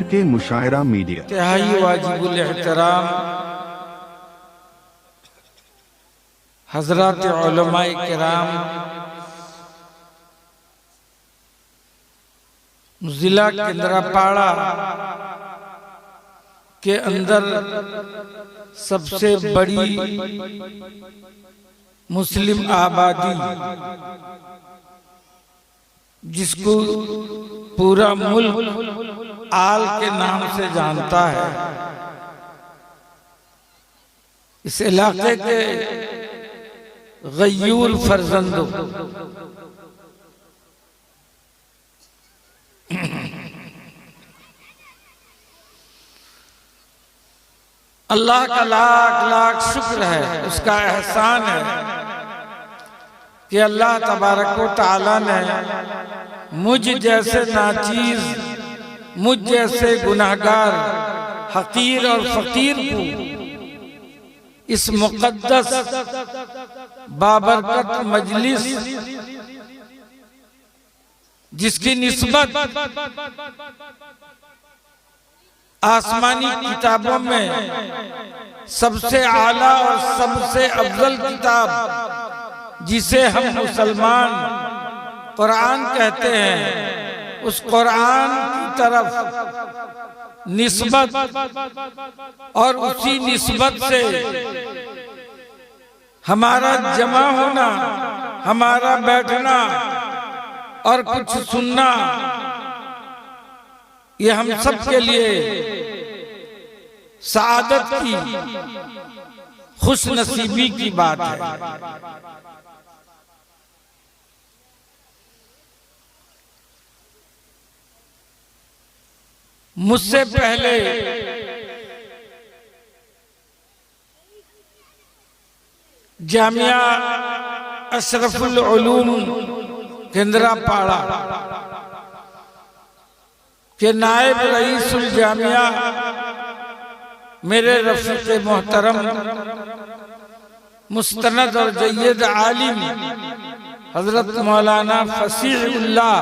RK मुशायरा media इंतहाई वाजिबुल एहतराम हजरत उलमाए किराम, जिला केंद्रापाड़ा के अंदर सबसे बड़ी मुस्लिम आबादी, जिसको पूरा मुल्क आल के नाम से जानता है, इस इलाके के गयूर फर्जंदों, अल्लाह का लाख लाख शुक्र है, उसका एहसान है कि अल्लाह तबारक व तआला ने मुझ जैसे नाचीज, मुझ जैसे गुनाहगार, हकीर और फकीर को इस मुक़द्दस बाबरकत मजलिस, जिसकी निस्बत आसमानी किताबों में सबसे आला और सबसे अफजल किताब, जिसे हम मुसलमान कुरान कहते हैं, उस कुरान की तरफ निस्बत और उसी निस्बत से हमारा जमा होना, हमारा बैठना और कुछ सुनना, ये हम सब के लिए सआदत की, खुश नसीबी की बात है। मुझसे पहले जामिया अशरफुल उलूम केंद्रापाड़ा के नायब रईसुल जामिया मेरे रफीक मोहतरम मुस्तनद और जय्यद आलिम हजरत मौलाना फसीहुल्लाह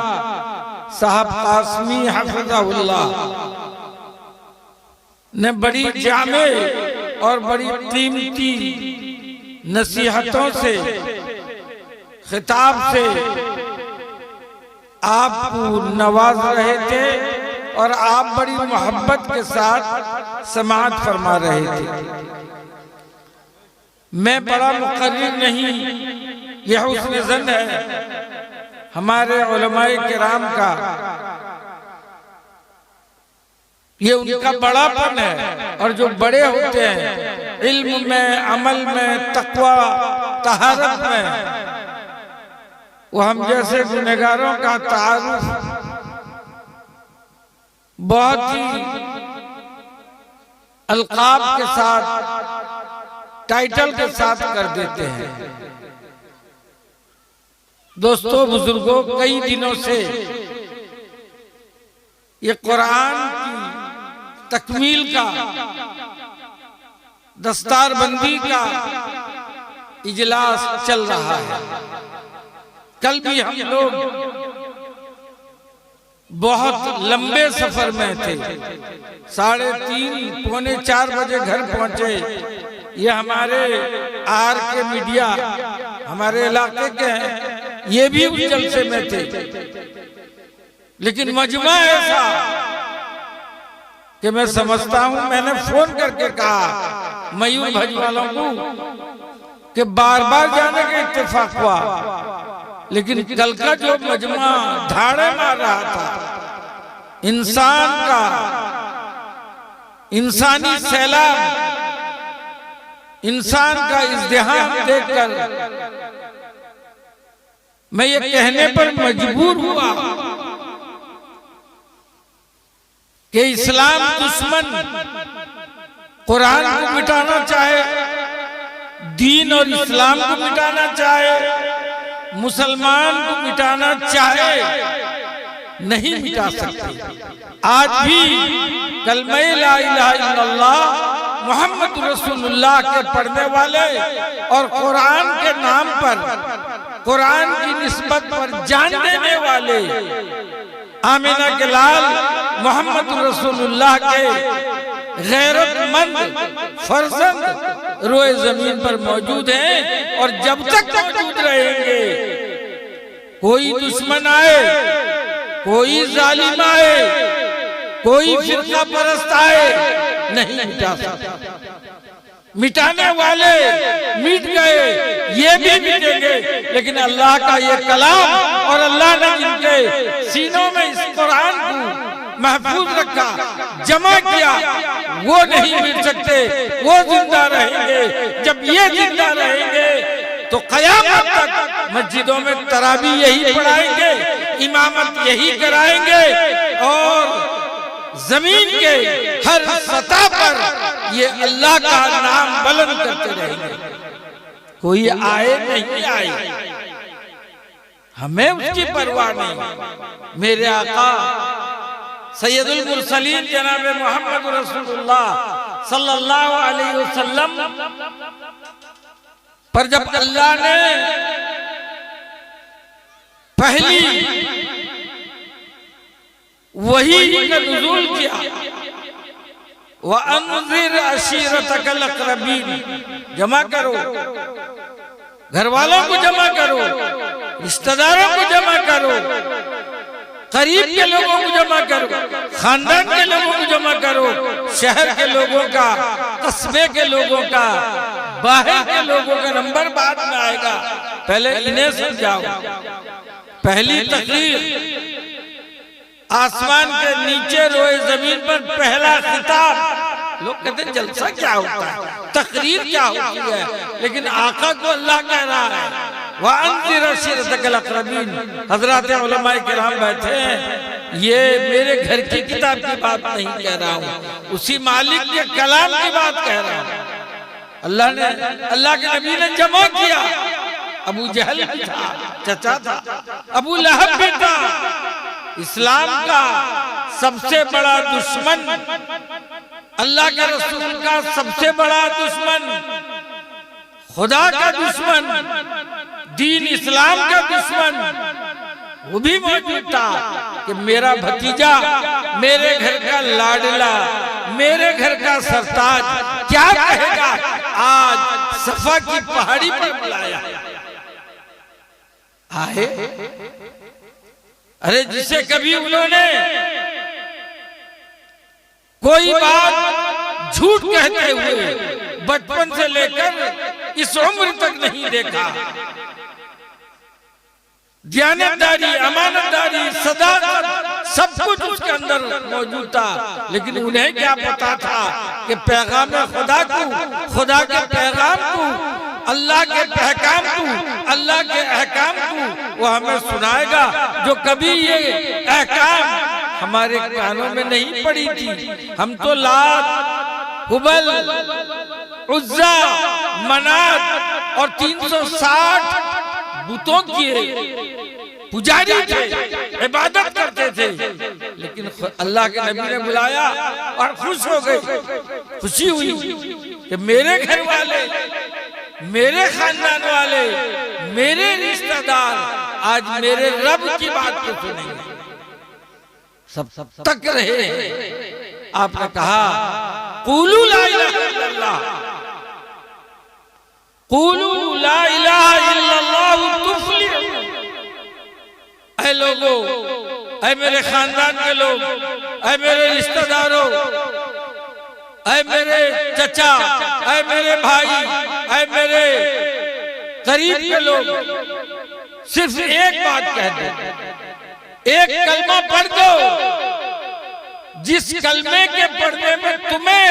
साहब कासमी हफ़िज़हुल्लाह ने बड़ी जामे और बड़ी कीमती नसीहतों से, खिताब से आपको नवाज रहे थे और आप बड़ी मोहब्बत के साथ समाअत फरमा रहे थे। मैं बड़ा मुक़र्रिर नहीं, यह हुस्न ज़न है हमारे उलमाए किराम का, ये उनका बड़ापन है। और जो बड़े होते हैं इल्म में, अमल में, तक़वा, तहारत में, वो हम जैसे गुनहगारों का तारुफ बहुत ही अलकाब के साथ, टाइटल के साथ कर देते हैं। दोस्तों, बुजुर्गों, कई दिनों से ये कुरान की तकमील का, दस्तारबंदी का इजलास चल रहा है। कल भी हम लोग बहुत लंबे सफर में थे, 3:30 पौने 4 बजे घर पहुंचे। ये हमारे RK मीडिया हमारे इलाके के हैं, ये भी उस जलसे में थे, लेकिन मजमा ऐसा कि मैं समझता हूं, मैंने फोन करके कहा मयूर भज वालों को कि बार बार जाने का इत्तेफाक हुआ, लेकिन कल का जो मजमा धाड़े मार रहा था, इंसान का, इंसानी सैलाब, इंसान का इज़्दिहाम देखकर मैं ये कहने पर मजबूर हुआ कि इस्लाम दुश्मन कुरान को मिटाना चाहे, दीन और इस्लाम को मिटाना चाहे, मुसलमान को मिटाना चाहे, नहीं मिटा सकते। आज भी कलमा ला इलाहा इल्लल्लाह मोहम्मद रसूलुल्लाह के पढ़ने वाले और कुरान के नाम पर कुरान की निस्बत पर जान देने वाले आमिना के लाल मोहम्मद रसूलुल्लाह के गैरतमंद फर्जंद रोए जमीन पर मौजूद हैं और जब तक मौजूद रहेंगे कोई दुश्मन आए, कोई जालिम आए, कोई फिरका परस्त आए नहीं मिटा सकता। मिटाने वाले मिट गए, ये भी मिटेंगे, लेकिन अल्लाह का ये कलाम और अल्लाह ने जिनके सीनों में इस कुरान को महफूज रखा, जमा किया, वो नहीं मिट सकते, वो जिंदा रहेंगे। जब ये जिंदा रहेंगे तो क़यामत तक मस्जिदों में तरावी यही पढ़ाएंगे, इमामत यही कराएंगे और जमीन के हर सतह पर ये अल्लाह का नाम बुलंद करते रहेंगे। कोई आए नहीं आए, हमें उसकी परवाह नहीं। मेरे आका सैयदुल मुरसलीन जनाब मोहम्मद रसूलुल्लाह सल्लल्लाहु अलैहि वसल्लम पर जब अल्लाह ने पहली वही का नुज़ूल किया, व अनज़िर अशीरतकल अक़रबीन, जमा करो, घर वालों को जमा करो, रिश्तेदारों को जमा करो, करीब के लोगों को जमा करो, खानदान के लोगों को जमा करो, शहर के लोगों का, कस्बे के लोगों का, बाहर के लोगों का नंबर बाद में आएगा, पहले इन्हें समझाओ। पहली तकरीर आसमान के नीचे रोए जमीन पर पहला खिताब। लोग कहते हैं जलसा क्या होता है, तकरीर क्या होती है, लेकिन आका को अल्लाह कह रहा है वअन्ज़िर अशीरतकल अक़रबीन। हज़रात उलमाए किराम बैठे हैं, ये मेरे घर की किताब की बात नहीं कह रहा हूँ, उसी मालिक के कलाम की बात कह रहा हूँ। अल्लाह के नबी ने जमा किया। अबू जहल भी था, चचा था, अबू लहब भी था, इस्लाम का सबसे बड़ा दुश्मन, अल्लाह के रसूल का सबसे बड़ा दुश्मन, खुदा का दुश्मन, दीन इस्लाम का दुश्मन, वो भी मौजूद था कि मेरा भतीजा, मेरे घर का लाडला, मेरे घर का सरताज क्या कहेगा, आज सफा की पहाड़ी पर बुलाया। आए, अरे जिसे कभी उन्होंने कोई बात झूठ कहते हुए बचपन से लेकर इस उम्र तक नहीं देखा, दयानतदारी, अमानतदारी, सदाकत सब कुछ उसके अंदर मौजूद था, लेकिन उन्हें क्या पता था कि पैगाम खुदा को, खुदा के पैगाम को, अल्लाह के अहकाम को, अल्लाह के अहकाम को वो हमें सुनाएगा, जो कभी ये अहकाम हमारे कानों में नहीं पड़ी थी। हम तो लात, हुबल, उज्जा, मनात और 360 बुतों की पुजारी थे, इबादत करते थे, लेकिन अल्लाह के नबी ने बुलाया और खुश हो गए, खुशी हुई कि मेरे घर वाले, मेरे खानदान वाले, मेरे रिश्तेदार आज मेरे रब की बात को सुनेंगे। सब तक रहे। आपने कहा क़ूलू ला इलाहा इल्लल्लाह, क़ूलू ला इलाहा इल्लल्लाह तुफ़्लिहू। ऐ लोगों, ऐ मेरे खानदान के लोग, ऐ मेरे रिश्तेदारों, ऐ मेरे चचा, ऐ मेरे भाई, ऐ मेरे करीब के लोग, सिर्फ एक बात कह दो, एक कलमा पढ़ दो, जिस कलमे के पढ़ने में तुम्हें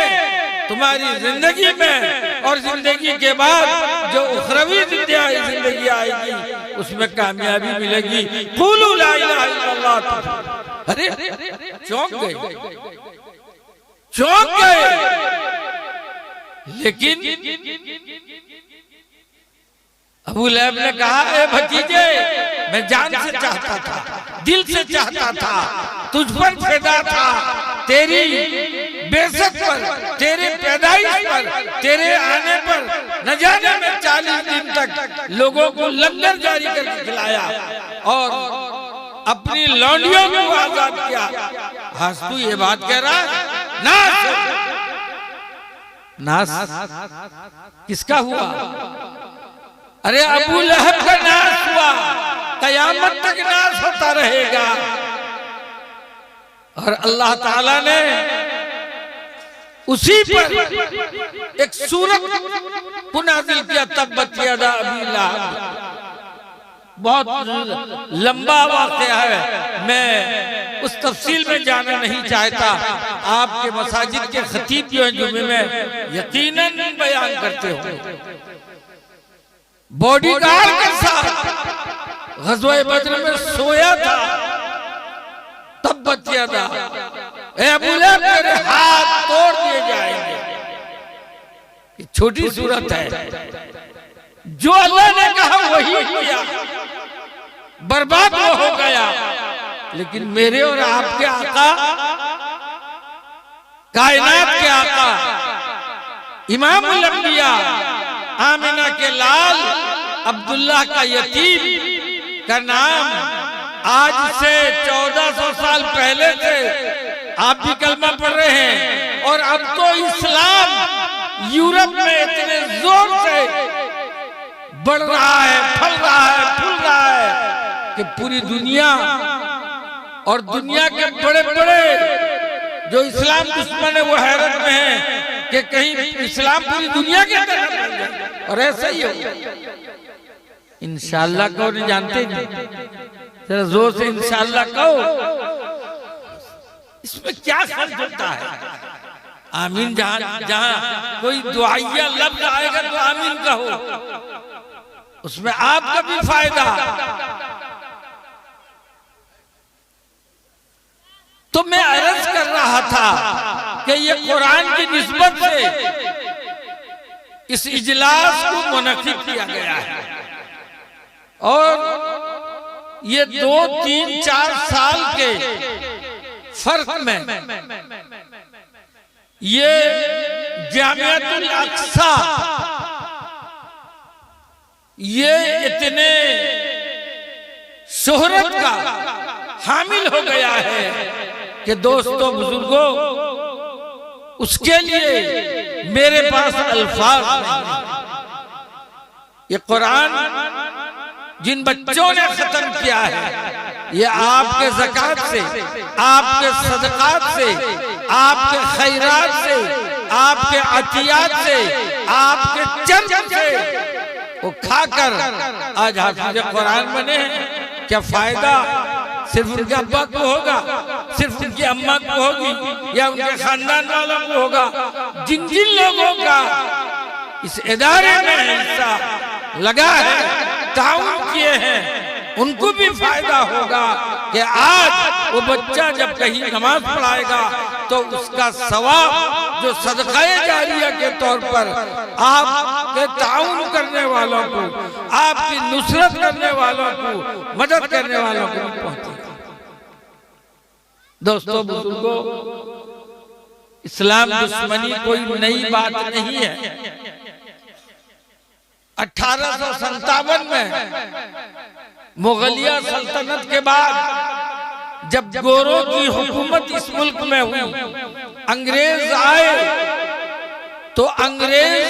तुम्हारी जिंदगी में और जिंदगी के बाद जो उखरवी जिंदगी आएगी उसमें कामयाबी मिलेगी। क़ूलू ला इलाहा इल्लल्लाह। अरे चौंक गए, चौंक गए, लेकिन अबू लहब ने कहा, ए भतीजे, मैं जान से चाहता था, दिल से चाहता था, तुझ पर फिदा था, तेरी बेइज्जत पर, तेरे पैदाइश पर, तेरे आने पर न जाने में 40 दिन तक लोगों को लंगर जारी करके खिलाया और अपनी लौंडियों को आजाद किया। हंस तू ये बात कह रहा है? नास किसका हुआ? अरे अबू लहब का नाश हुआ, कयामत तक नाश होता रहेगा। और अल्लाह ताला ने उसी पर एक सूरत को नाज़िल किया, तब्बत यदा अबी लहब। बहुत लंबा वाक़या है, मैं उस तफसील में जाना नहीं चाहता। आपके मसाजिद के खतीब जो हैं जुमे में यकीनन बयान करते हो। बॉडीगार्ड के साथ ग़ज़वा बद्र में सोया था। तब्बत यदा, ए अबू लहब तेरे हाथ तोड़ दिए जाएंगे। छोटी सूरत है, जो अल्लाह ने कहा वही किया, बर्बाद हो गया। लेकिन मेरे और आपके आका, कायनात के आका, इमामुल अंबिया, आमिना के लाल अब्दुल्लाह का यतीम का नाम आज से 1400 साल पहले से आप भी कलमा पढ़ रहे हैं। और अब तो इस्लाम यूरोप में इतने जोर से बढ़ रहा है, फल रहा है, फूल रहा है कि पूरी दुनिया और दुनिया के बड़े बड़े जो इस्लाम दुश्मन है वो हैरत में है कि कहीं इस्लाम पूरी दुनिया के तरफ बन जाए। और ऐसा ही हो इंशाअल्लाह कहो, नहीं जानते नहीं, जरा जोर से इंशाअल्लाह कहो। इसमें क्या खर्च होता है? आमीन जहां कोई दुआइया लफ्ज आएगा तो आमीन कहो, उसमें आपका भी फायदा। तो मैं अर्ज कर रहा था कि ये कुरान की निस्बत से इस इजलास को मुनक्किद किया गया है। और ये 2, 3, 4 साल के फर्क में ये जामियातुल अक्सा ये इतने शोहरत का हामिल हो गया है कि दोस्तों बुजुर्गों, उसके लिए मेरे पास अल्फाज नहीं। ये कुरान जिन बच्चों ने खत्म किया है, ये आपके ज़कात से, आपके सदकात से, आपके खैरात से, आपके अतियात से, आपके चंद से वो खाकर आज हाफिज़ कुरान बने हैं। क्या फायदा सिर्फ उनके अब्बा को होगा, सिर्फ उनकी अम्मा को होगी या उनके खानदान वालों को होगा? जिन जिन लोगों का इस इदारे में हिस्सा लगा है, ताउन किए हैं, उनको भी फायदा होगा कि आज वो बच्चा जब कहीं नमाज पढ़ाएगा तो उसका सवाब जो सदकाए जारिया के तौर पर आपके ताउन करने वालों को, आपकी नुसरत करने वालों को, मदद करने वालों को भी पहुंचेगा। दोस्तों बुजुर्गों, इस्लाम दुश्मनी कोई नई बात नहीं है। 1857 में मुगलिया सल्तनत के बाद जब गोरों की हुकूमत इस मुल्क में हुई, अंग्रेज आए तो अंग्रेज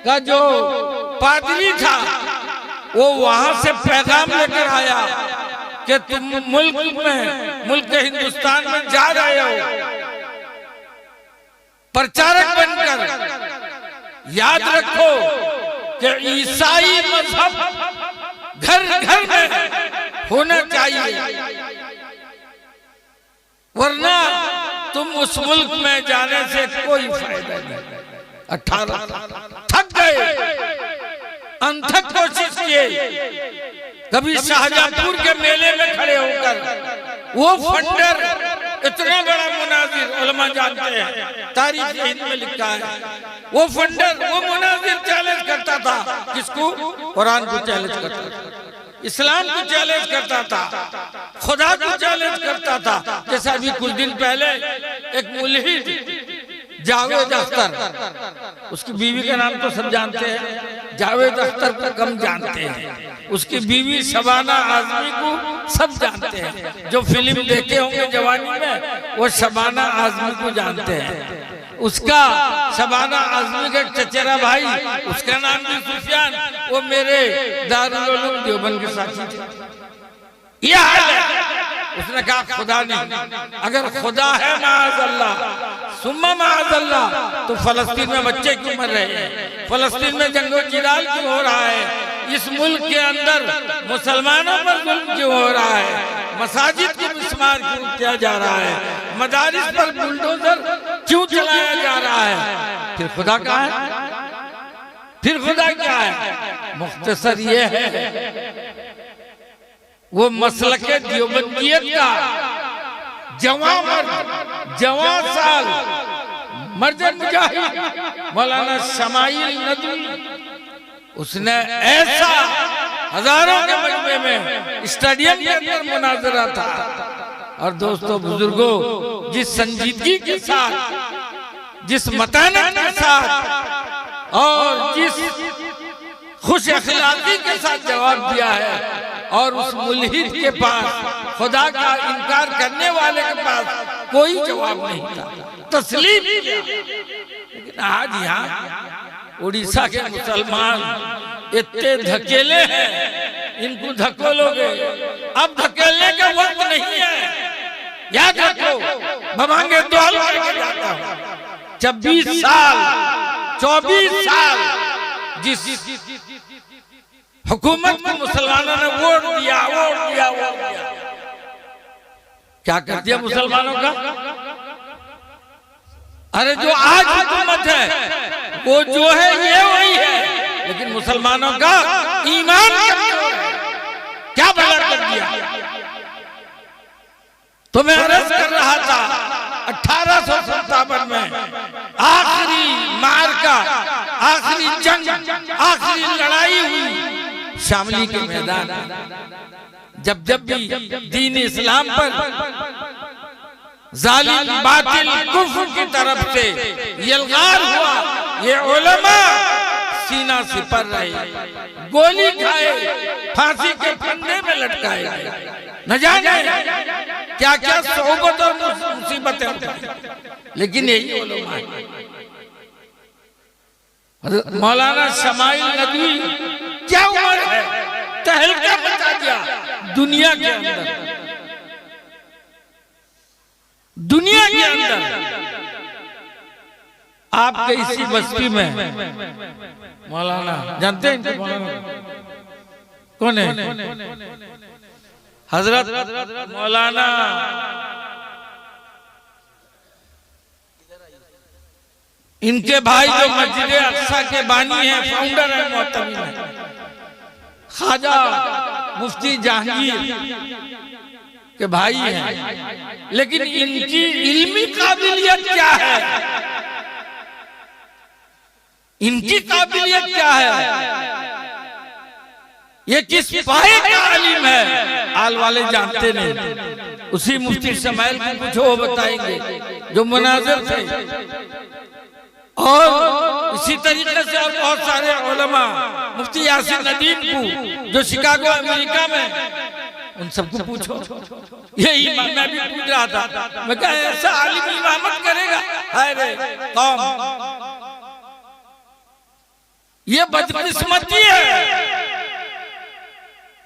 का जो पादरी था वो वहां से पैगाम लेकर आया कि तुम मुल्क हिंदुस्तान में जा रहे हो प्रचारक बनकर, याद रखो कि ईसाई मजहब घर घर में होना चाहिए, वरना तुम उस मुल्क में जाने से कोई फायदा नहीं। 18 थक गए, अनथक कोशिश किए। कभी शाहजहांपुर के मेले में खड़े होकर वो फंडर, इतना बड़ा मुनाजिर, उलमा जानते हैं, तारीख हिंद में लिखा है, वो फंडर, वो मुनाजिर चैलेंज करता था, किसको? कुरान को चैलेंज करता था। इस्लाम को चैलेंज करता था, खुदा को चैलेंज करता था। जैसा अभी कुछ दिन पहले एक मुल्हिद जावेद अख्तर, उसकी बीवी का नाम तो सब जानते हैं, जावेद अख्तर को कम जानते हैं, उसकी बीवी शबाना आजमी को सब जानते हैं। जो फिल्म देखे होंगे जवानी में वो शबाना आजमी को जानते हैं। उसका शबाना आजमी का चचेरा भाई, उसका नाम भी सुफियान, वो मेरे दारुल उलूम देवबंद के साथी थे। यह हाल है। उसने कहा खुदा नहीं, अगर खुदा है माअज़ल्लाह सुम्मा माअज़ल्लाह तो फलस्तीन में बच्चे क्यों मर रहे हैं, फलस्तीन में जंगो जिलाल क्यों हो रहा है, इस मुल्क के अंदर मुसलमानों पर जुल्म क्यों हो रहा है, मसाजिद को मिस्मार क्यों किया जा रहा है, मदारिस पर बुलडोजर क्यों चलाया जा रहा है, फिर खुदा कहाँ है, फिर खुदा क्या है? मुख्तसर ये है, वो मसलके देवबंदियत का जवान साल मर्जन मुजाहिद मौलाना शमाइल नदवी, उसने ऐसा हजारों के मजमे में स्टेडियम के अंदर मुनाजरा था। और दोस्तों बुजुर्गों, जिस संजीदगी के साथ, जिस मतानत के साथ और जिस खुश अखलाकी के साथ जवाब दिया है, और उस मुल्हिद के पास, खुदा का इनकार करने वाले के पास कोई जवाब नहीं था, तस्लीम किया। लेकिन आज यहाँ उड़ीसा के मुसलमान इतने धकेले हैं, इनको धकोलोगे, अब धकेलने का वक्त नहीं है। याद रखो, ममांगे दुआल करके जाता हूँ, 24 साल 24 साल जिस हुकूमत को मुसलमानों ने वोट दिया, क्या कर दिया मुसलमानों का? अरे जो आज हुकूमत है वो जो है ये वही है, लेकिन मुसलमानों का ईमान क्या भला कर दिया। तो मैं अर्ज कर रहा था 1857 में आखिरी मार्का, आखिरी जंग, आखिरी लड़ाई हुई शामली के मैदान। जब भी दीन इस्लाम पर जालिम बातिल कुफ्र की तरफ से यलगार हुआ, ये उलमा सीना सिपर रहे, गोली खाए, फांसी के फंदे में लटकाए गए, न जाने क्या क्या सोबत और मुसीबतें उठाई, लेकिन यही उलमा है। मौलाना शमाइल नदवी क्या उम्र है, तहलका मचा दिया दुनिया के अंदर, दुनिया के अंदर। आपके इसी बस्ती में मौलाना जानते हैं मौलाना कौन है? हजरत मौलाना इनके भाई जो मस्जिद अक्सा के बानी हैं, फाउंडर है, मोहतमी है, ख्वाजा मुफ्ती जहांगीर के भाई हैं। लेकिन इनकी इल्मी काबिलियत क्या है, इनकी काबिलियत क्या है, ये किस पाए का आलिम है, आल वाले जानते नहीं। उसी मुफ्ती शमाइल को कुछ वो बताएंगे जो मुनाजिर थे। और इसी तरीके से और बहुत सारे उलमा, मुफ्ती यासिर नदीम को जो शिकागो अमेरिका में, उन सबको पूछो। यही मैं भी पूछ रहा था, मैं कहा ऐसा आलिम इमामत करेगा? हाय रे कौम, ये बदकिस्मती है,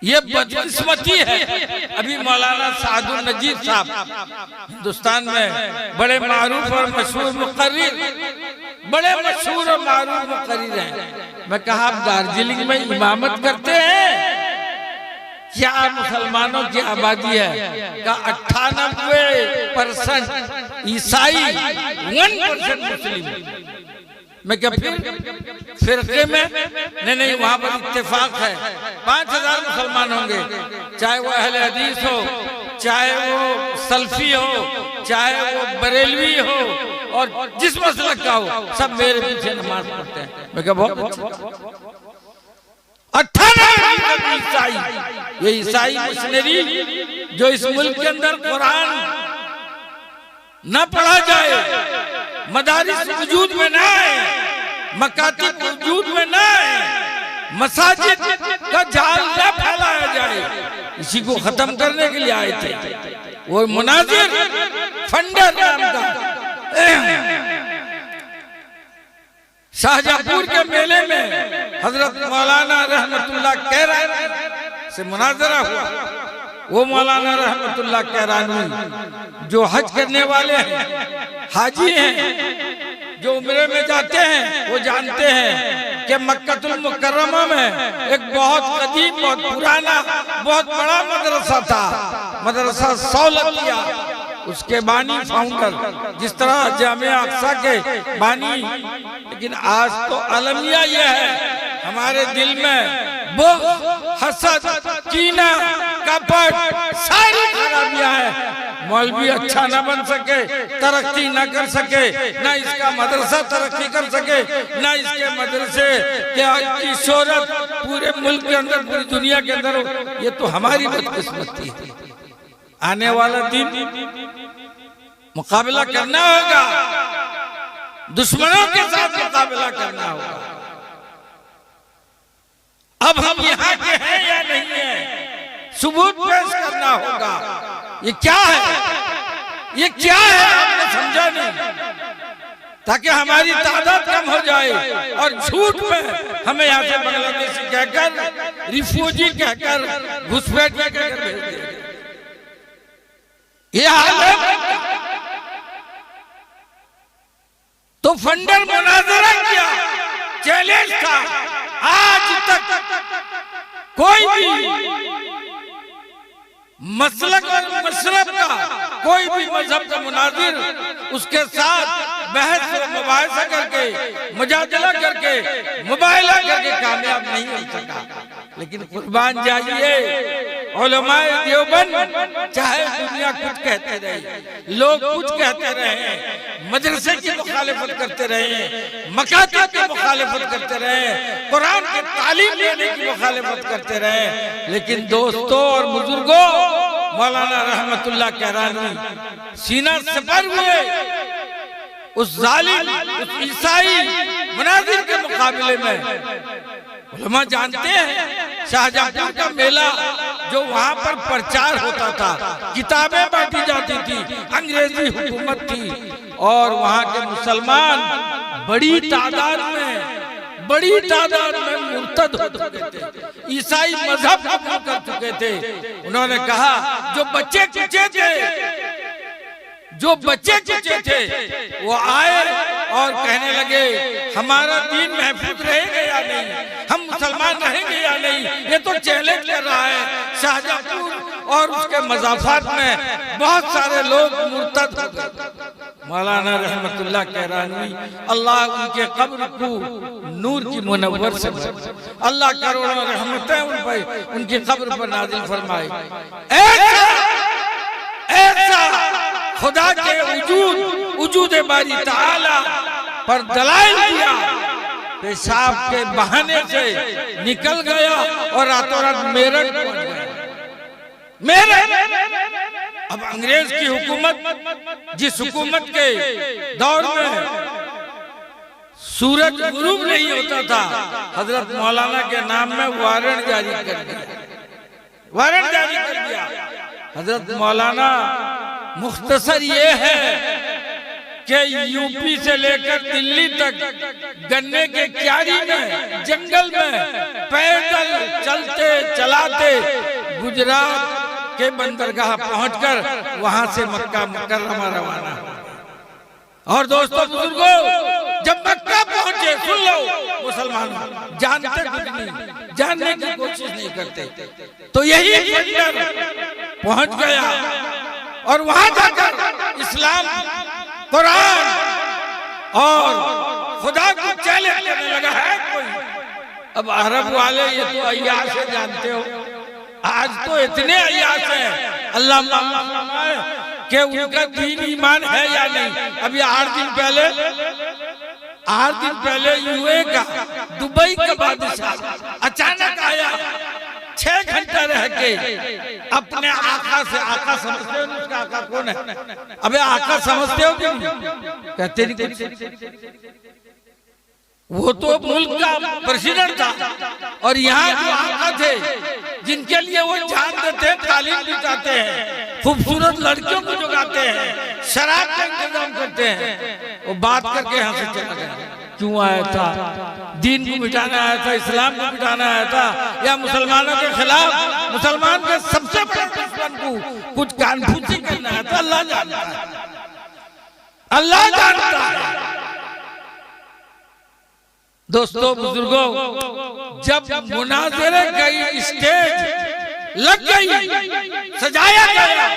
ये बदकिस्मती है। अभी मौलाना सादुल नजीर साहब हिंदुस्तान में बड़े मारूफ और मशहूर मुकर्रिर, बड़े मशहूर और मारूफ मुकर्रिर हैं। मैं कहा आप दार्जिलिंग में इमामत करते हैं क्या? मुसलमानों की आबादी है का 98% ईसाई, 1% मुस्लिम। मैं क्या फिरके में नहीं, वहां पर इत्तेफाक है 5000 मुसलमान होंगे, चाहे वो अहले हदीस हो, चाहे वो सल्फी हो, चाहे वो बरेलवी हो, और जिस मसलक का हो, सब मेरे पीछे नमाज पढ़ते हैं। मैं क्या बहुत 98% ईसाई। ये ईसाई मिशनरी जो इस मुल्क के अंदर कुरान न पढ़ा जाए, मदारिस वजूद में न आए, मकातिब वजूद में न आए, मसाजिद का जाल न फैलाया जाए, इसी को खत्म करने के लिए आए थे। वो मुनाजिर फंडर नाम का शाहजहांपुर के मेले में हजरत मौलाना रहमतुल्लाह कैरानी से मुनाजरा हुआ। वो मौलाना रहमतुल्लाह कैरानी जो हज करने वाले हैं, हाजी हैं, जो उम्रे में जाते हैं, वो जानते हैं कि मक्कतुल मुकर्रमा में एक बहुत कदीम, बहुत पुराना, बहुत बड़ा मदरसा था, मदरसा सौलतिया। उसके बानी फाउंडर, जिस तरह जामिया अक्सा के बानी, लेकिन आज तो अलमिया यह है हमारे दिल में वो हसद, कीना, कपट, सारी खराबियां हैं। मौलवी अच्छा न बन सके, तरक्की न कर सके, न इसका मदरसा तरक्की कर सके, न इसके मदरसे की शोहरत पूरे मुल्क के अंदर, पूरी दुनिया के अंदर हो। ये तो हमारी बदकिस्मती है। आने वाला दिन मुकाबला करना होगा, दुश्मनों के साथ मुकाबला करना होगा। अब हम यहाँ के हैं या नहीं है, सबूत पेश करना होगा। ये क्या है, ये क्या है, आपने समझा नहीं, ताकि हमारी तादाद कम हो जाए और झूठ में हमें यहाँ से बांग्लादेशी कहकर, रिफ्यूजी कहकर, घुसपैठिया कहकर भेज दिया। ये हाल है। तो फंडर मुनाजरा किया, चैलेंज था। आज तक कोई भी मसलक और मशरब का, कोई भी मजहब का मुनाजिर उसके साथ बहस और मुबाहिसा करके, मुजादला करके, मुबाहिला करके कामयाब नहीं हो सका। लेकिन कुर्बान जाइए, उलमाए देवबंद चाहे दुनिया कुछ कहते रहे, लोग कुछ कहते रहे, मदरसे की मुखालिफत करते रहे, मकातिब की मुखालिफत करते रहे, कुरान की तालीम देने की मुखालिफत करते रहे, लेकिन दोस्तों और बुजुर्गों, मौलाना रहमतुल्लाह कैरानी सीना सपर हुए उस जालिम, उस ईसाई मुनाजिर के मुकाबले में। उलमा जानते हैं शाहजहांपुर का मेला जो वहाँ पर प्रचार होता था, किताबें बांटी जाती थी, अंग्रेजी हुकूमत थी और वहाँ के मुसलमान बड़ी तादाद में मुर्तद हो चुके थे, ईसाई मजहब कबूल कर चुके थे। उन्होंने कहा जो बच्चे कुचे थे वो आए और कहने लगे हमारा दीन महफूज रहेगा या नहीं, हम मुसलमान रहेंगे या नहीं। ये तो चैलेंज कर रहा है। शाहजहांपुर और उसके मज़ाफात में बहुत सारे लोग मुर्तद हो गए। मौलाना रहमतुल्लाह कैरानी, अल्लाह उनके कब्र को नूर की मुनव्वर से भरे, अल्लाह करोड़ों रहमतें उन पर, उनकी कब्र पर नाजिल फरमाए। ऐसा खुदा के वजूद बारी ताला पर दलाइल दिया, पेशाब के बहाने से निकल गया और रातों रात मेरठ पहुंच गया। अब अंग्रेज की हुकूमत, जिस हुकूमत के दौर में सूरज गुरूब नहीं होता था, हजरत मौलाना के नाम में वारंट जारी कर दिया। हजरत मौलाना मुख्तसर ये है कि यूपी से लेकर दिल्ली तक गन्ने के क्यारी में, जंगल में पैदल चलते चलाते गुजरात के बंदरगाह पहुंचकर वहां से मक्का मुकर्रमा रवाना। और दोस्तों बुजुर्गों, जब मक्का पहुंचे, सुन लो मुसलमान जानते कुछ नहीं, जानने की कोशिश नहीं करते, तो यही पहुंच गया और वहां जाकर इस्लाम, कुरान और खुदा को चैलेंज करने लगा है कोई। अब अरब वाले ये तो अय्याश है, जानते हो, आज तो इतने अय्याश हैं, अल्लाह कि उनका दीन ईमान है या नहीं। अभी 8 दिन पहले 8 दिन पहले यूए का दुबई का बादशाह अचानक आया, 6 घंटा रह के अपने आका से, आका समझते हो उसका आका कौन है? अबे आका समझते हो कि नहीं? कहते नहीं। वो तो मुल्क का प्रेसिडेंट था, और यहाँ जो आका थे जिनके लिए वो जान देते हैं, तालीम दिखाते हैं, खूबसूरत लड़कियों को जुगाते हैं, शराब का इंतजाम करते हैं, वो बात करके यहाँ से चला गया। क्यों आया था? दीन को मिटाना आया था, इस्लाम को मिटाना आया था, या मुसलमानों के खिलाफ मुसलमान के सबसे बड़े दुश्मन को कुछ कानफूसी करना आया था? अल्लाह जानता है, अल्लाह जानता है। दोस्तों बुजुर्गों, जब मुनाज़रे गई, स्टेज लग गई, सजाया गया,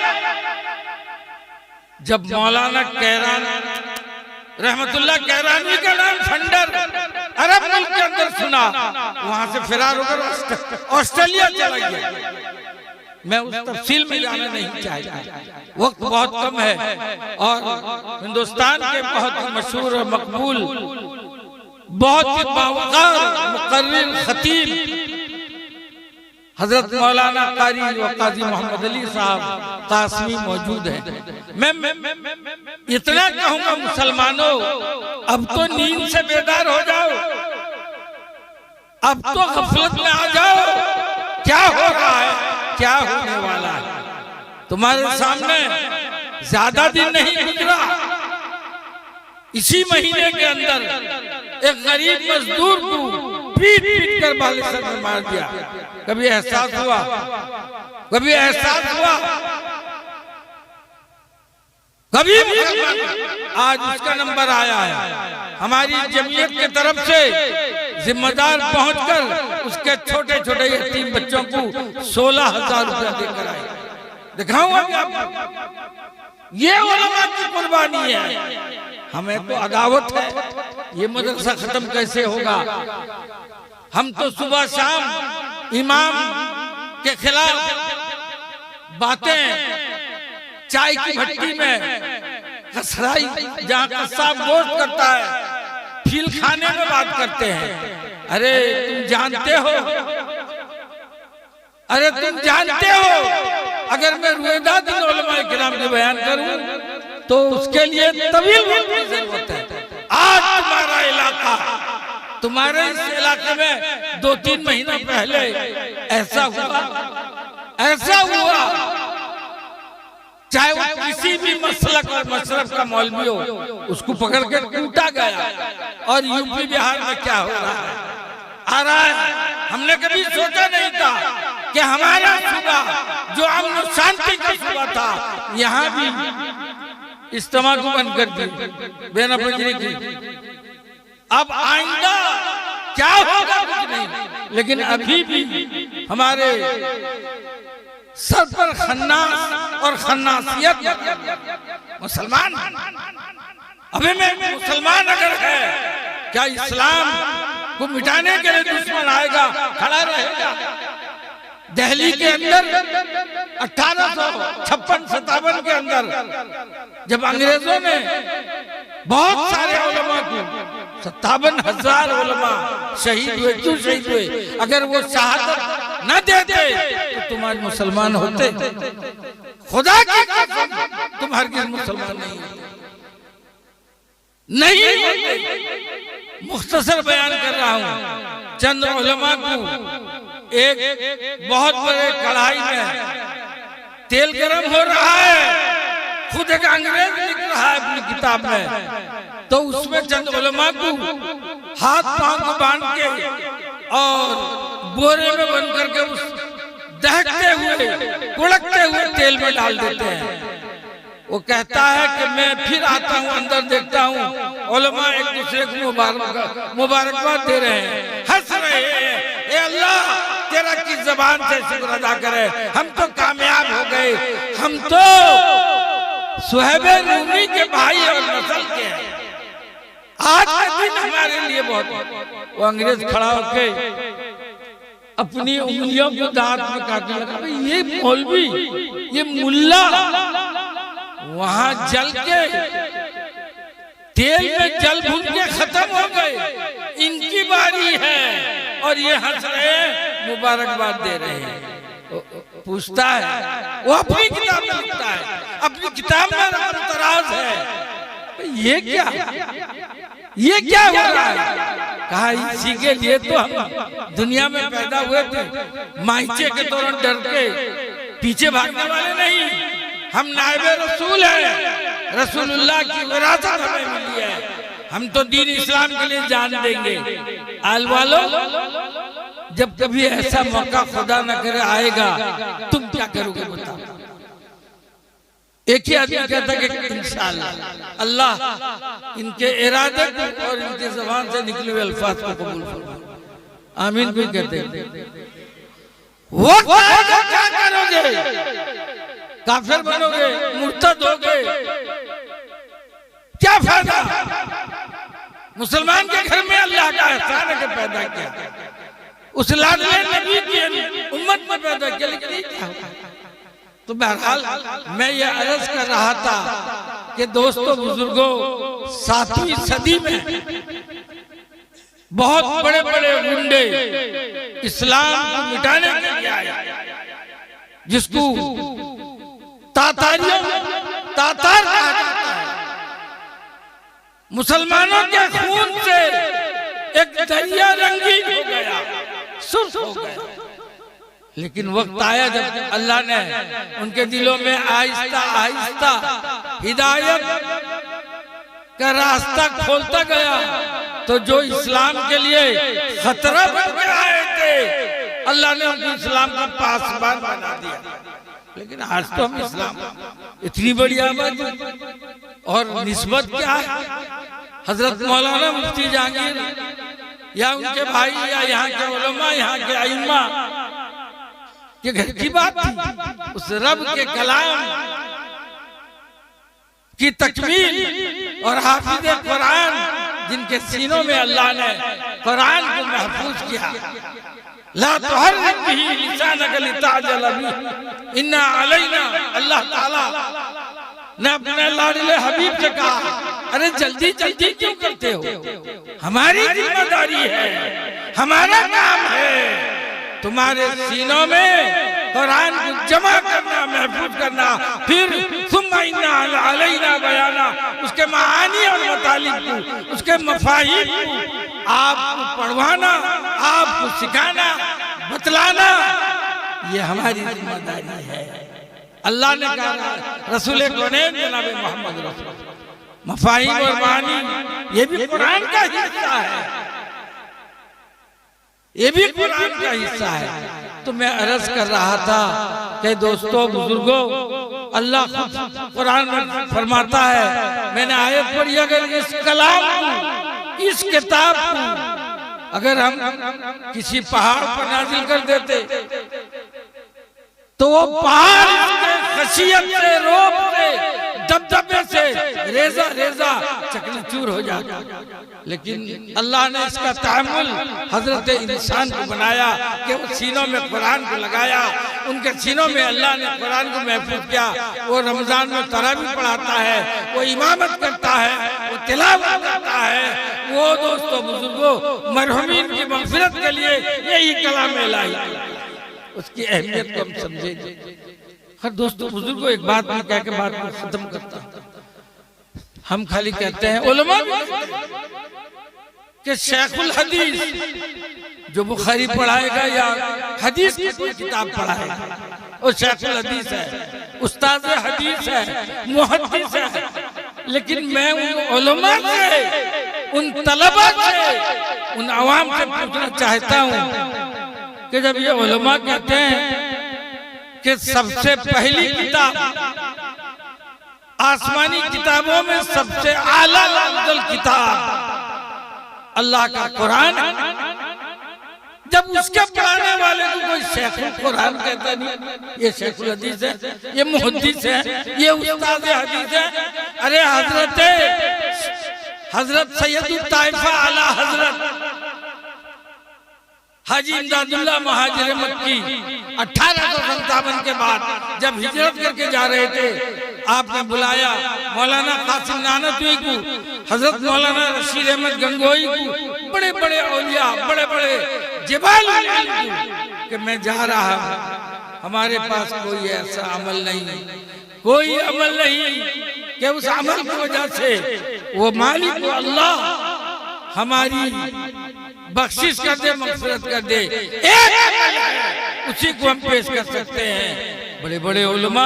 जब मौलाना कैरानी रहमतुल्लाह कैरानी का नाम खंडर अरब मुल्क के अंदर सुना, वहां से फरार होकर ऑस्ट्रेलिया चला गया। मैं उस तफसील में जाना नहीं चाहता, वक्त बहुत कम है, और हिंदुस्तान के बहुत ही मशहूर और मकबूल, बहुत ही बावकार मुकर्रिर खतीब हजरत मौलाना कारी व काजी मोहम्मद अली साहब कासमी मौजूद हैं। मैं इतना कहूंगा मुसलमानों, अब तो नींद से बेदार हो जाओ, अब तो गफलत में आ जाओ। क्या हो रहा है, क्या होने वाला है, तुम्हारे सामने ज्यादा दिन नहीं गुजरा। इसी महीने के अंदर एक गरीब मजदूर को पीट पीट कर बालिसर में मार दिया। कभी एहसास हुआ? कभी एहसास हुआ? कभी आज उसका नंबर आया है, हमारी जमीयत की तरफ से जिम्मेदार पहुंचकर उसके छोटे छोटे यतीम बच्चों को 16,000 रुपया देकर आए। दिखाऊंगा आपको, ये उलमा की कुर्बानी है। हमें तो अदावत है, ये मदरसा खत्म कैसे होगा? हम तो सुबह शाम इमाम के खिलाफ बातें, चाय की भट्टी में कसराई, जहाँ कसाब गोश्त करता है, फील खाने में बात करते हैं। अरे तुम जानते हो, अरे तुम जानते हो, अगर मैं रुएदा दिन उलमा किराम के बयान करूं तो उसके लिए तवील वक्त की जरूरत है। आज तुम्हारा इलाका, तुम्हारे इस इलाके में 2-3 महीना पहले ऐसा हुआ, ऐसा हुआ, चाहे वो किसी भी मसलक और मशरफ का मौलवी हो, उसको पकड़ के कूटा गया। और यूपी बिहार में क्या हो रहा है, आ रहा है। हमने कभी सोचा नहीं था कि हमारा सूबा जो अमन और शांति का सूबा था, यहाँ भी इस्तेमाल को बंद कर दी, बेना बजरी की। अब आइंदा क्या होगा कुछ नहीं, लेकिन अभी भी हमारे सर पर खन्नास और खन्नासियत मुसलमान। अभी में मुसलमान अगर है, क्या इस्लाम को मिटाने के लिए दुश्मन आएगा, खड़ा रहेगा? दिल्ली के अंदर 1856-57 के अंदर जब अंग्रेजों ने बहुत सारे उलमा को, 57,000 उलमा शहीद हुए। क्यों शहीद हुए? अगर वो शहादत न देते तो तुम आज मुसलमान होते? खुदा की कसम, तुम हरगिज़ मुसलमान नहीं होते। मुख्तसर बयान कर रहा हूँ। चंद उलमा को एक बहुत बड़े कढ़ाई में तेल गरम हो रहा है, खुद एक अंग्रेज लिख रहा है अपनी किताब में, तो उसमें चंद उलमा को हाथ पांव को बांध के और बोरे में बंद करके उस दहकते हुए, कुड़कते हुए तेल में डाल देते हैं। वो कहता है कि मैं फिर आता हूँ, अंदर देखता हूँ उलमा एक दूसरे को मुबारकबाद दे रहे हैं, हंस रहे हैं। ए अल्लाह, तेरा की जबान से शुक्र अदा करे, हम तो कामयाब हो गए, हम तो सुहैब रूमी के भाई और नस्ल के हैं। आज का दिन हमारे लिए बहुत। वो अंग्रेज खड़ा होके अपनी उंगलियों को दांत में काटने लगा। ये मौलवी, ये मुल्ला वहां जल के तेल में जल भून के खत्म हो गए, इनकी बारी है और ये हंस रहे हैं, मुबारकबाद दे रहे हैं। पूछता है, वो अपनी किताब में लिखता है, अपनी किताब में तराज है, ये क्या हो रहा है? कहा इसी के लिए तो हम दुनिया में पैदा हुए थे, माइचे के दौरान डर के पीछे भागने वाले नहीं। हम नायबे रसूल हैं, रसूलुल्लाह की विरासत हमें मिली है, हम तो दीन इस्लाम के लिए जान देंगे। आल वालों, जब कभी ऐसा मौका खुदा न करे आएगा, तुम क्या करोगे बताओ? एक ही आदमी कहता है कि इंशाअल्लाह, अल्लाह इनके इरादे को और इनके ज़बान से निकले हुए अल्फाज को कबूल फरमाए। आमीन भी कहते हैं। वो क्या करोगे? काफिर बनोगे, मुर्तद होगे, क्या फायदा? मुसलमान के घर में अल्लाह का एहसान है कि पैदा किया, उस लाडले नबी की उम्मत में पैदा किया, लेकिन क्या होगा? तो बहरहाल मैं ये अर्ज कर रहा था कि दोस्तों बुजुर्गों, 7वीं सदी में बहुत बड़े बड़े गुंडे इस्लाम को मिटाने के लिए आए, जिसको तातार कहा जाता है। मुसलमानों के खून से एक दरिया रंगीन हो गया, सुर्ख हो गया। लेकिन वक्त आया जब अल्लाह ने उनके दिलों में आहिस्ता आहिस्ता हिदायत का रास्ता खोलता गया, तो जो इस्लाम के लिए खतरा बन के आए थे, अल्लाह ने उनको इस्लाम का पासबान बना दिया। लेकिन आज तो हम इस्लाम इतनी बड़ी आबादी और निस्बत क्या है? हजरत मौलाना मुफ्ती जहांगीर या उनके भाई या यहाँ के उलमा, यहाँ के अइम्मा के घर की बात थी। उस रब के कलाम की तकमील और हाफिज कुरान, जिनके सीनों में अल्लाह ने कुरान को महफूज किया। ला तुहर्रिक बिही लिसानक लिताजल बिही इन्ना अलैना, अल्लाह ताला ने अपने लाडले हबीब से कहा, अरे जल्दी जल्दी क्यों करते हो? हमारी जिम्मेदारी है, हमारा काम है तुम्हारे सीनों में कुरान को जमा करना, महफूज करना, फिर सुम्मा इन्ना अलैना बयाना, उसके मानी और मतलब को, उसके मफाहिम को आपको पढ़वाना, आपको सिखाना, बतलाना, ये हमारी जिम्मेदारी है। अल्लाह ने कहा, रसूल कौनैन जनाब मोहम्मद रसूल, मफाहिम और मानी ये भी कुरान का हिस्सा है, ये भी कुरान का हिस्सा है। तो मैं अर्ज कर रहा था कि दोस्तों बुजुर्गों, अल्लाह खुद कुरान में फरमाता है, मैंने आयत पढ़ी, अगर इस कलाम को, इस किताब को अगर हम किसी पहाड़ पर नाजिल कर देते तो वो पहाड़ खशियत से, रोब से, दबदबे से रेजा रेजा चकनाचूर हो जाता। लेकिन अल्लाह ने इसका तामुल हजरत इंसान को बनाया कि वो सीनों में कुरान को लगाया, उनके सीनों में अल्लाह ने कुरान को महफूज किया। वो रमजान में तरावी पढ़ाता है, वो इमामत करता है, वो तिलावत करता है। वो दोस्तों बुजुर्गों, मरहुमीन की मग़फ़िरत के लिए यही कलाम इलाही, उसकी अहमियत को हम समझेंगे। हर दोस्तों बुजुर्गों, एक बात मैं कह के बात को खत्म करता हूं। हम खाली कहते हैं उलमा कि शेखुल हदीस जो बुखारी पढ़ाएगा या हदीस की कोई किताब पढ़ाएगा, वो शेखुल हदीस है, उस्ताद हदीस है, मुहद्दिस है। लेकिन मैं उन उलमा से, उन तलबा से, उन अवाम से पूछना चाहता हूं कि जब ये उलमा कहते हैं कि सबसे पहली किताब, आसमानी किताबों में सबसे आला अफजल किताब अल्लाह का कुरान, जब उसके पढ़ाने वाले को कोई शेखुल कुरान कहता नहीं, ये शेखुल हदीस है, ये मुहद्दिस है, ये उस्ताद हदीस है। अरे हजरत सैयदुत ताइफा आला हजरत हाजी इमदादुल्लाह महाजिर मक्की 1857 के बाद जब हिजरत करके जा रहे थे, आपने बुलाया मौलाना कासिम नानतवी को, हजरत मौलाना रशीद अहमद गंगोई को, बड़े बड़े औलिया, बड़े बड़े जिबाल को कि मैं जा रहा हूं। हमारे पास कोई ऐसा अमल नहीं, कोई अमल नहीं कि उस अमल की वजह से वो मालिक को अल्लाह हमारी बख्शिश कर दे, मग़फ़िरत कर दे। एक अमल है उसी को हम पेश कर सकते हैं। बड़े बड़े उलमा,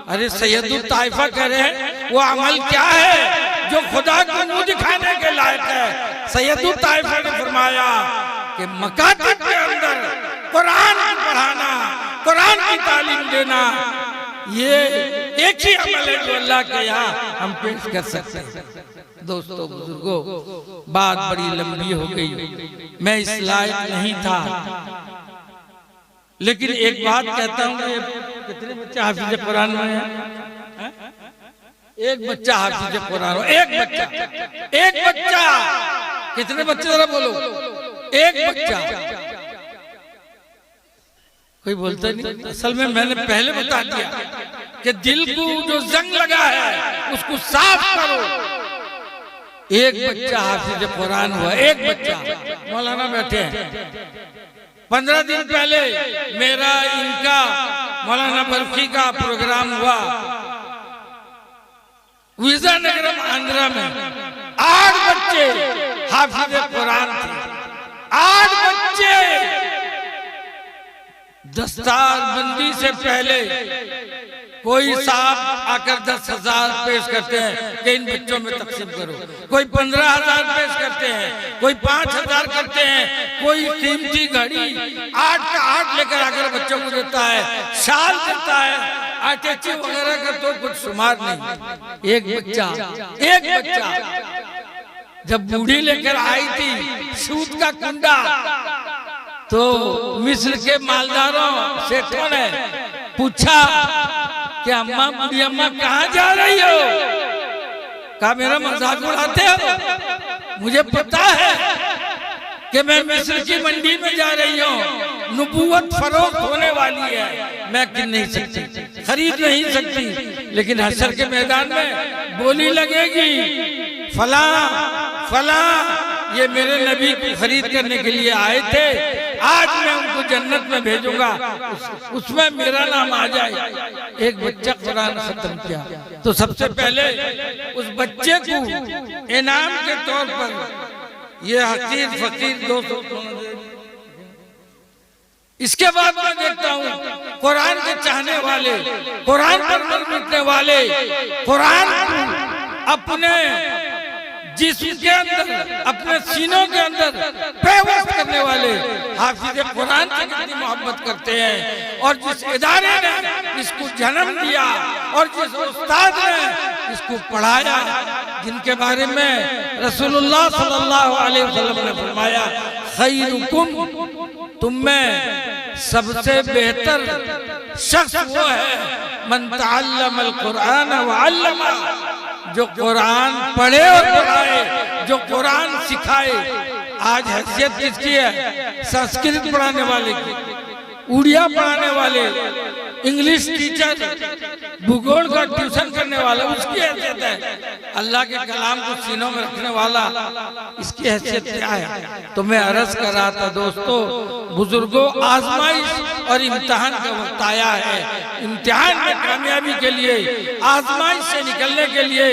अरे सैयदुल ताइफा कह रहे हैं वो अमल क्या है जो खुदा को मुंह दिखाने के लायक है। सैयदुल ताइफा ने फरमाया कि मकातब के अंदर कुरान पढ़ाना, कुरान की तालीम देना, ये एक ही अमल है जो अल्लाह के यहाँ हम पेश कर सकते हैं। दोस्तों बुजुर्गों, बात बड़ी लंबी हो गई, मैं इस लायक नहीं था, लेकिन एक बात कहता हूँ। कितने बच्चे हाफिज कुरान में हैं? एक बच्चा हाफिज कुरान, एक बच्चा। कितने बच्चे जरा बोलो? एक बच्चा। कोई बोलता नहीं। असल में मैंने पहले बता दिया कि दिल को जो जंग लगा है उसको साफ करो। एक बच्चा हाफिज कुरान हुआ, एक बच्चा। मौलाना बैठे हैं। 15 दिन पहले मेरा इनका मौलाना बल्खी का प्रोग्राम हुआ विजयनगरम आंध्रा में। 8 बच्चे हाफिज कुरान थे, 8 बच्चे। दस्तार बंदी से पहले कोई साहब आकर 10,000 पेश करते हैं कि इन बच्चों में तकसीम करो, कोई 15,000 पेश करते हैं, कोई 5,000 करते हैं, कोई कीमती घड़ी 8 का 8 लेकर आकर बच्चों को देता है, शाल देता है, आटेची वगैरह का तो कुछ शुमार नहीं। एक बच्चा जब बूढ़ी लेकर आई थी सूत का कुंडा, तो मिस्र के मालदारों सेठों ने पूछा कि अम्मा, बूढ़ी अम्मा कहाँ जा रही हो? कहा मेरा मजाक उड़ाते हो? मुझे पता है कि मैं मिस्र की मंडी में जा रही हूँ, नबूवत फरोख्त होने वाली है, मैं किन नहीं सकती, खरीद नहीं सकती, लेकिन हशर के मैदान में बोली लगेगी फला फला ये मेरे नबी को खरीद करने के लिए आए थे, आज मैं उनको जन्नत में भेजूंगा, उसमें मेरा नाम आ जाए। एक बच्चा कुरान खत्म किया, तो सबसे पहले उस बच्चे को इनाम के तौर पर ये हकीर फकीर 200। इसके बाद मैं देखता हूँ कुरान के चाहने वाले, कुरान पर मर मिटने वाले, कुरान अपने जिस्म के अंदर, अपने सीनों के अंदर पेवस्त करने वाले हाफिज कुरान की कितनी मोहब्बत करते हैं। और जिस इदारे ने इसको जन्म दिया और जिस उस्ताद ने इसको पढ़ाया, जिनके बारे में रसूलुल्लाह सल्लल्लाहु अलैहि वसल्लम ने फरमाया खैरुकुम, तुम में सबसे बेहतर शख्स वो है मन तअल्लमल कुरान व अल्लमा, जो कुरान पढ़े और पढ़ाए, जो कुरान सिखाए। आज हैसियत किसकी है? संस्कृत पढ़ाने वाले की, उड़िया पढ़ाने वाले, इंग्लिश टीचर, भूगोल का ट्यूशन करने वाला, उसकी हैसियत है। अल्लाह के कलाम को सीनों में रखने वाला, इसकी हैसियत क्या है? तो मैं अर्ज कर रहा था दोस्तों बुजुर्गों, आजमाइश और इम्तिहान का वक्त आया है। इम्तिहान में कामयाबी के लिए, आजमाइश से निकलने के लिए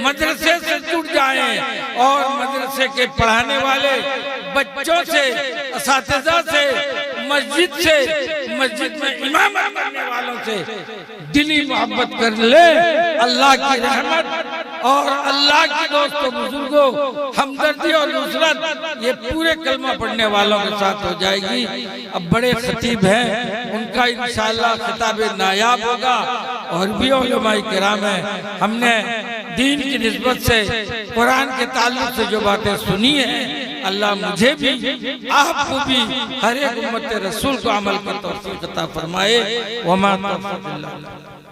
मदरसे से जुड़ जाएं और मदरसे के पढ़ाने वाले बच्चों से, असातिज़ा से, मस्जिद में इमामत करने वालों से दिली मोहब्बत कर ले। अल्लाह की रहमत और अल्लाह की दोस्तों बुजुर्गों हमदर्दी और नुसरत ये पूरे कलमा पढ़ने वालों के साथ हो जाएगी। अब बड़े खतीब हैं, उनका इंशाअल्लाह खिताब नायाब होगा। और भी उलमाए किराम हैं, हमने दीन की निस्बत से, कुरान के ताल्लुक से जो बातें सुनी है, अल्लाह मुझे भी आपको भी हर एक उम्मत रसूल को अमल का तौफीक अता फरमाए। वमा तौफीक इल्ला बिल्लाह।